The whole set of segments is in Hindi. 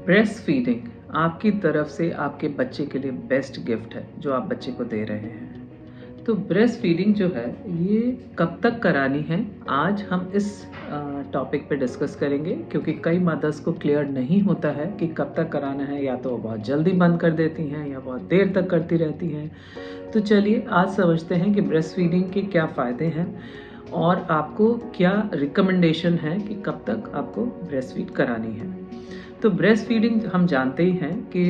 ब्रेस्ट फीडिंग आपकी तरफ से आपके बच्चे के लिए बेस्ट गिफ्ट है जो आप बच्चे को दे रहे हैं। तो ब्रेस्ट फीडिंग जो है ये कब तक करानी है, आज हम इस टॉपिक पे डिस्कस करेंगे, क्योंकि कई मदर्स को क्लियर नहीं होता है कि कब तक कराना है। या तो वो बहुत जल्दी बंद कर देती हैं या बहुत देर तक करती रहती हैं। तो चलिए आज समझते हैं कि ब्रेस्ट फीडिंग के क्या फ़ायदे हैं और आपको क्या रिकमेंडेशन है कि कब तक आपको ब्रेस्ट फीड करानी है। तो ब्रेस्ट फीडिंग हम जानते ही हैं कि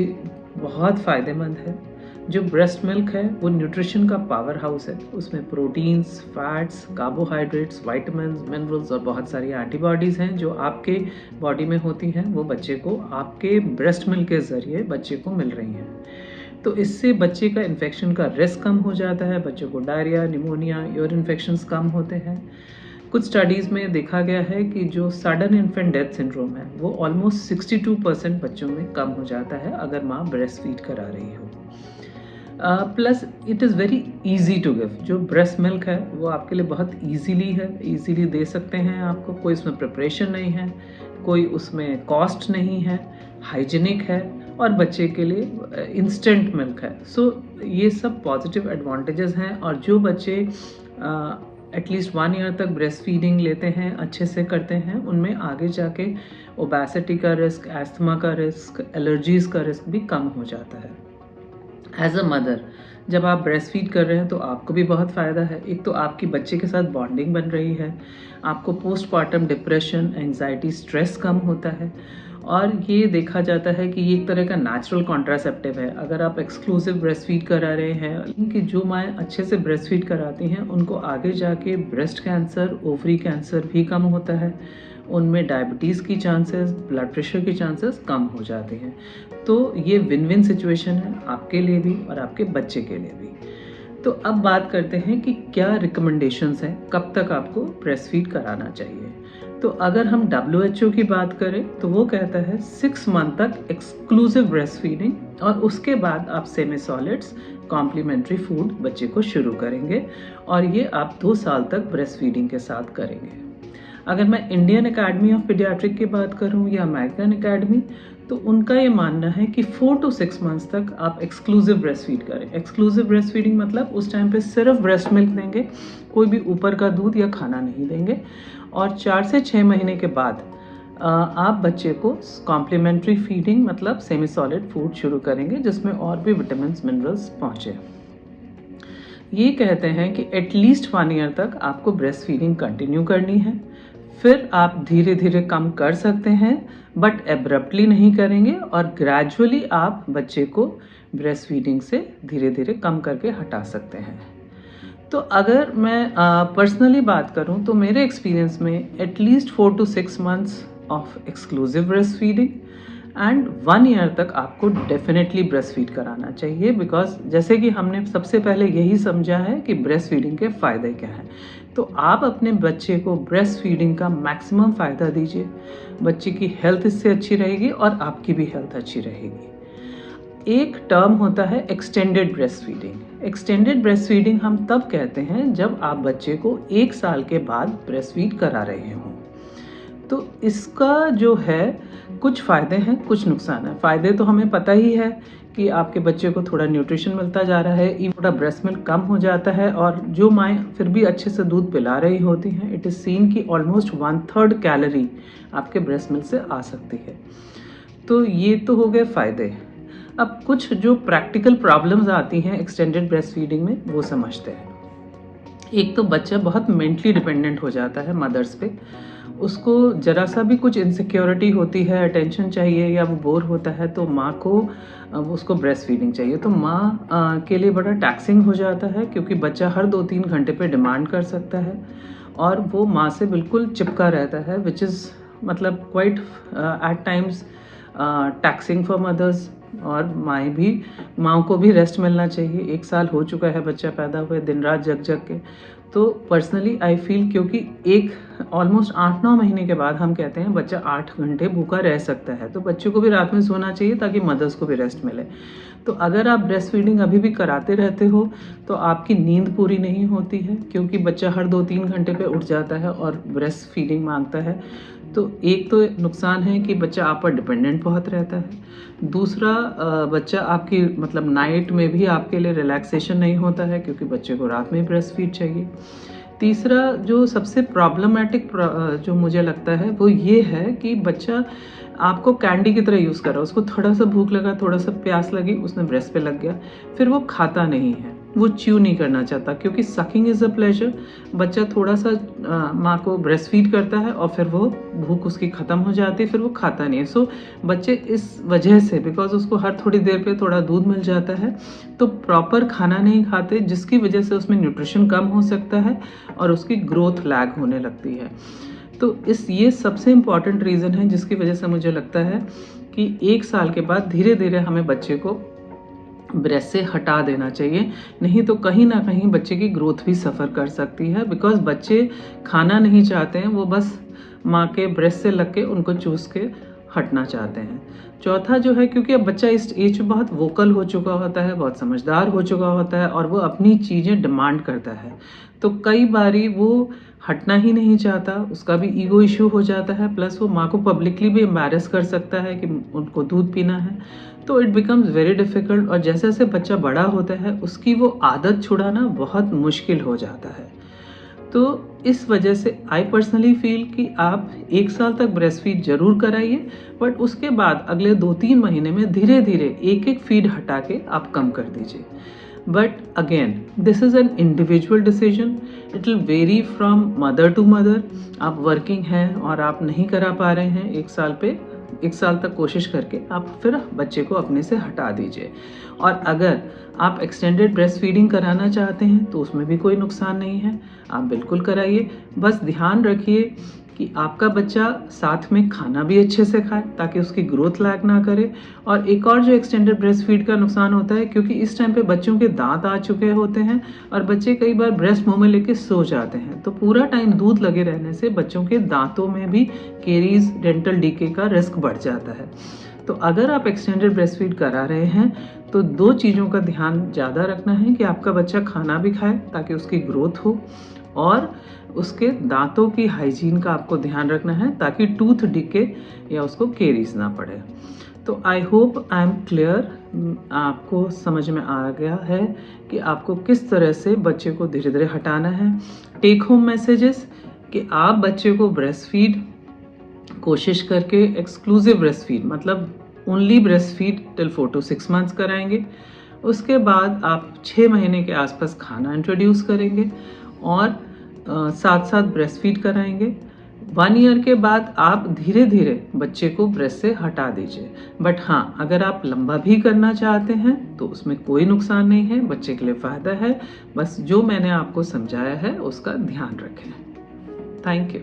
बहुत फ़ायदेमंद है। जो ब्रेस्ट मिल्क है वो न्यूट्रिशन का पावर हाउस है। उसमें proteins, fats, carbohydrates, vitamins, minerals और बहुत सारी एंटीबॉडीज़ हैं जो आपके बॉडी में होती हैं, वो बच्चे को आपके ब्रेस्ट मिल्क के ज़रिए बच्चे को मिल रही हैं। तो इससे बच्चे का इन्फेक्शन का रिस्क कम हो जाता है। बच्चों को डायरिया, निमोनिया, यूरिन इन्फेक्शंस कम होते हैं। कुछ स्टडीज़ में देखा गया है कि जो सडन इन्फेंट डेथ सिंड्रोम है वो ऑलमोस्ट 62% बच्चों में कम हो जाता है अगर माँ ब्रेस्ट फीड करा रही हो। Plus it is very easy to give. जो ब्रेस्ट मिल्क है वो आपके लिए बहुत इजीली दे सकते हैं आपको। कोई उसमें प्रिपरेशन नहीं है, कोई उसमें कॉस्ट नहीं है, हाइजीनिक है और बच्चे के लिए इंस्टेंट मिल्क है। सो ये सब पॉजिटिव एडवांटेजेस हैं। और जो बच्चे एटलीस्ट 1 ईयर तक ब्रेस्ट फीडिंग लेते हैं, अच्छे से करते हैं, उनमें आगे जाके ओबेसिटी का रिस्क, एस्थमा का रिस्क, एलर्जीज़ का रिस्क भी कम हो जाता है। एज अ मदर जब आप ब्रेस्ट फीड कर रहे हैं तो आपको भी बहुत फ़ायदा है। एक तो आपकी बच्चे के साथ बॉन्डिंग बन रही है, आपको पोस्टपार्टम डिप्रेशन, एंजाइटी, स्ट्रेस कम होता है। और ये देखा जाता है कि ये एक तरह का नेचुरल कॉन्ट्रासेप्टिव है। अगर आप एक्सक्लूसिव ब्रेस्ट फीड करा रहे हैं, कि जो माएँ अच्छे से ब्रेस्ट फीड कराती हैं उनको आगे जाके ब्रेस्ट कैंसर, ओवरी कैंसर भी कम होता है। उनमें डायबिटीज़ की चांसेस, ब्लड प्रेशर की चांसेस कम हो जाते हैं। तो ये विन विन सिचुएशन है आपके लिए भी और आपके बच्चे के लिए भी। तो अब बात करते हैं कि क्या रिकमेंडेशंस हैं, कब तक आपको ब्रेस्ट फीड कराना चाहिए। तो अगर हम WHO की बात करें तो वो कहता है 6 मंथ तक एक्सक्लूसिव ब्रेस्ट फीडिंग और उसके बाद आप सेमी सॉलिड्स, कॉम्प्लीमेंट्री फूड बच्चे को शुरू करेंगे और ये आप 2 साल तक ब्रेस्ट फीडिंग के साथ करेंगे। अगर मैं इंडियन एकेडमी ऑफ पीडियाट्रिक की बात करूं या अमेरिकन एकेडमी, तो उनका ये मानना है कि 4 to 6 मंथ्स तक आप एक्सक्लूसिव ब्रेस्ट फीड करें। एक्सक्लूसिव ब्रेस्ट फीडिंग मतलब उस टाइम पे सिर्फ ब्रेस्ट मिल्क देंगे, कोई भी ऊपर का दूध या खाना नहीं देंगे। और 4 से 6 महीने के बाद आप बच्चे को कॉम्प्लीमेंट्री फीडिंग मतलब सेमी सॉलिड फूड शुरू करेंगे जिसमें और भी विटामिन, मिनरल्स पहुँचे। ये कहते हैं कि एटलीस्ट 1 ईयर तक आपको ब्रेस्ट फीडिंग कंटिन्यू करनी है। फिर आप धीरे धीरे कम कर सकते हैं, बट एब्रप्टली नहीं करेंगे और ग्रेजुअली आप बच्चे को ब्रेस्ट फीडिंग से धीरे धीरे कम करके हटा सकते हैं। तो अगर मैं पर्सनली बात करूं तो मेरे एक्सपीरियंस में at least 4 to 6 months of exclusive breast feeding and 1 year तक आपको डेफिनेटली ब्रेस्ट फीड कराना चाहिए। बिकॉज जैसे कि हमने सबसे पहले यही समझा है कि ब्रेस्ट फीडिंग के फ़ायदे क्या हैं। तो आप अपने बच्चे को ब्रेस्ट फीडिंग का मैक्सिमम फ़ायदा दीजिए। बच्चे की हेल्थ इससे अच्छी रहेगी और आपकी भी हेल्थ अच्छी रहेगी। एक टर्म होता है extended breast feeding. Extended breast feeding हम तब कहते हैं जब आप बच्चे को 1 साल के बाद ब्रेस्ट फीड करा रहे हों। तो इसका जो है कुछ फ़ायदे हैं, कुछ नुकसान है। फ़ायदे तो हमें पता ही है कि आपके बच्चे को थोड़ा न्यूट्रिशन मिलता जा रहा है, थोड़ा ब्रेस्ट मिल्क कम हो जाता है और जो माएँ फिर भी अच्छे से दूध पिला रही होती हैं, इट इज़ सीन कि ऑलमोस्ट 1/3 कैलोरी आपके ब्रेस्ट मिल्क से आ सकती है। तो ये तो हो गए फ़ायदे। अब कुछ जो प्रैक्टिकल प्रॉब्लम्स आती हैं एक्सटेंडेड ब्रेस्ट फीडिंग में वो समझते हैं। एक तो बच्चा बहुत मेंटली डिपेंडेंट हो जाता है मदर्स पे। उसको ज़रा सा भी कुछ इनसिक्योरिटी होती है, अटेंशन चाहिए या वो बोर होता है तो माँ को उसको ब्रेस्ट फीडिंग चाहिए। तो माँ के लिए बड़ा टैक्सिंग हो जाता है क्योंकि बच्चा हर 2-3 घंटे पे डिमांड कर सकता है और वो माँ से बिल्कुल चिपका रहता है, विच इज़ मतलब quite at times taxing for mothers. और माँ को भी रेस्ट मिलना चाहिए। 1 साल हो चुका है बच्चा पैदा हुए, दिन रात जग जग के। तो पर्सनली आई फील क्योंकि एक ऑलमोस्ट 8-9 महीने के बाद हम कहते हैं बच्चा 8 घंटे भूखा रह सकता है, तो बच्चों को भी रात में सोना चाहिए ताकि मदर्स को भी रेस्ट मिले। तो अगर आप ब्रेस्ट फीडिंग अभी भी कराते रहते हो तो आपकी नींद पूरी नहीं होती है क्योंकि बच्चा हर 2-3 घंटे पे उठ जाता है और ब्रेस्ट फीडिंग मांगता है। तो एक तो नुकसान है कि बच्चा आप पर डिपेंडेंट बहुत रहता है। दूसरा, बच्चा आपकी मतलब नाइट में भी आपके लिए रिलैक्सेशन नहीं होता है, क्योंकि बच्चे को रात में ब्रेस्ट फीड चाहिए। तीसरा जो सबसे प्रॉब्लमेटिक जो मुझे लगता है वो ये है कि बच्चा आपको कैंडी की तरह यूज़ कर रहा है। उसको थोड़ा सा भूख लगा, थोड़ा सा प्यास लगी, उसने ब्रेस्ट पे लग गया, फिर वो खाता नहीं है, वो च्यू नहीं करना चाहता, क्योंकि सकिंग इज़ अ प्लेजर। बच्चा थोड़ा सा माँ को ब्रेस्ट फीड करता है और फिर वो भूख उसकी ख़त्म हो जाती है, फिर वो खाता नहीं है। सो बच्चे इस वजह से, बिकॉज उसको हर थोड़ी देर पे थोड़ा दूध मिल जाता है, तो प्रॉपर खाना नहीं खाते, जिसकी वजह से उसमें न्यूट्रिशन कम हो सकता है और उसकी ग्रोथ लैग होने लगती है। तो ये सबसे इम्पॉर्टेंट रीज़न है जिसकी वजह से मुझे लगता है कि 1 साल के बाद धीरे धीरे हमें बच्चे को ब्रेस्ट से हटा देना चाहिए, नहीं तो कहीं ना कहीं बच्चे की ग्रोथ भी सफ़र कर सकती है, बिकॉज बच्चे खाना नहीं चाहते हैं, वो बस माँ के ब्रेस्ट से लग के उनको चूस के हटना चाहते हैं। चौथा जो है, क्योंकि अब बच्चा इस एज में बहुत वोकल हो चुका होता है, बहुत समझदार हो चुका होता है और वो अपनी चीज़ें डिमांड करता है, तो कई बारी वो हटना ही नहीं चाहता, उसका भी ईगो इशू हो जाता है, प्लस वो माँ को पब्लिकली भी एम्बैरस कर सकता है कि उनको दूध पीना है, तो इट बिकम्स वेरी डिफ़िकल्ट। और जैसे जैसे बच्चा बड़ा होता है उसकी वो आदत छुड़ाना बहुत मुश्किल हो जाता है। तो इस वजह से आई पर्सनली फील कि आप 1 साल तक ब्रेस्ट फीड जरूर कराइए, बट उसके बाद अगले 2-3 महीने में धीरे धीरे एक एक फीड हटा के आप कम कर दीजिए। But again this is an individual decision, it will vary from mother to mother. आप वर्किंग हैं और आप नहीं करा पा रहे हैं 1 साल तक कोशिश करके आप फिर बच्चे को अपने से हटा दीजिए। और अगर आप एक्सटेंडेड ब्रेस्ट फीडिंग कराना चाहते हैं तो उसमें भी कोई नुकसान नहीं है, आप बिल्कुल कराइए। बस ध्यान रखिए कि आपका बच्चा साथ में खाना भी अच्छे से खाए ताकि उसकी ग्रोथ लैग ना करे। और एक और जो एक्सटेंडेड ब्रेस्ट फीड का नुकसान होता है, क्योंकि इस टाइम पे बच्चों के दांत आ चुके होते हैं और बच्चे कई बार ब्रेस्ट मुंह में लेके सो जाते हैं, तो पूरा टाइम दूध लगे रहने से बच्चों के दांतों में भी केरीज, डेंटल डीके का रिस्क बढ़ जाता है। तो अगर आप एक्सटेंडेड ब्रेस्ट फीड करा रहे हैं तो 2 चीज़ों का ध्यान ज़्यादा रखना है कि आपका बच्चा खाना भी खाए ताकि उसकी ग्रोथ हो, और उसके दांतों की हाइजीन का आपको ध्यान रखना है ताकि टूथ डिके या उसको केरीज ना पड़े। तो I hope I am clear, आपको समझ में आ गया है कि आपको किस तरह से बच्चे को धीरे धीरे हटाना है। टेक होम मैसेजेस कि आप बच्चे को ब्रेस्ट फीड कोशिश करके एक्सक्लूसिव ब्रेस्ट फीड मतलब only breast feed till 4 to 6 months कराएंगे। उसके बाद आप 6 महीने के आसपास खाना इंट्रोड्यूस करेंगे और साथ साथ ब्रेस्ट फीड कराएंगे। 1 ईयर के बाद आप धीरे धीरे बच्चे को ब्रेस्ट से हटा दीजिए। बट हाँ, अगर आप लंबा भी करना चाहते हैं तो उसमें कोई नुकसान नहीं है, बच्चे के लिए फ़ायदा है। बस जो मैंने आपको समझाया है उसका ध्यान रखें। Thank you.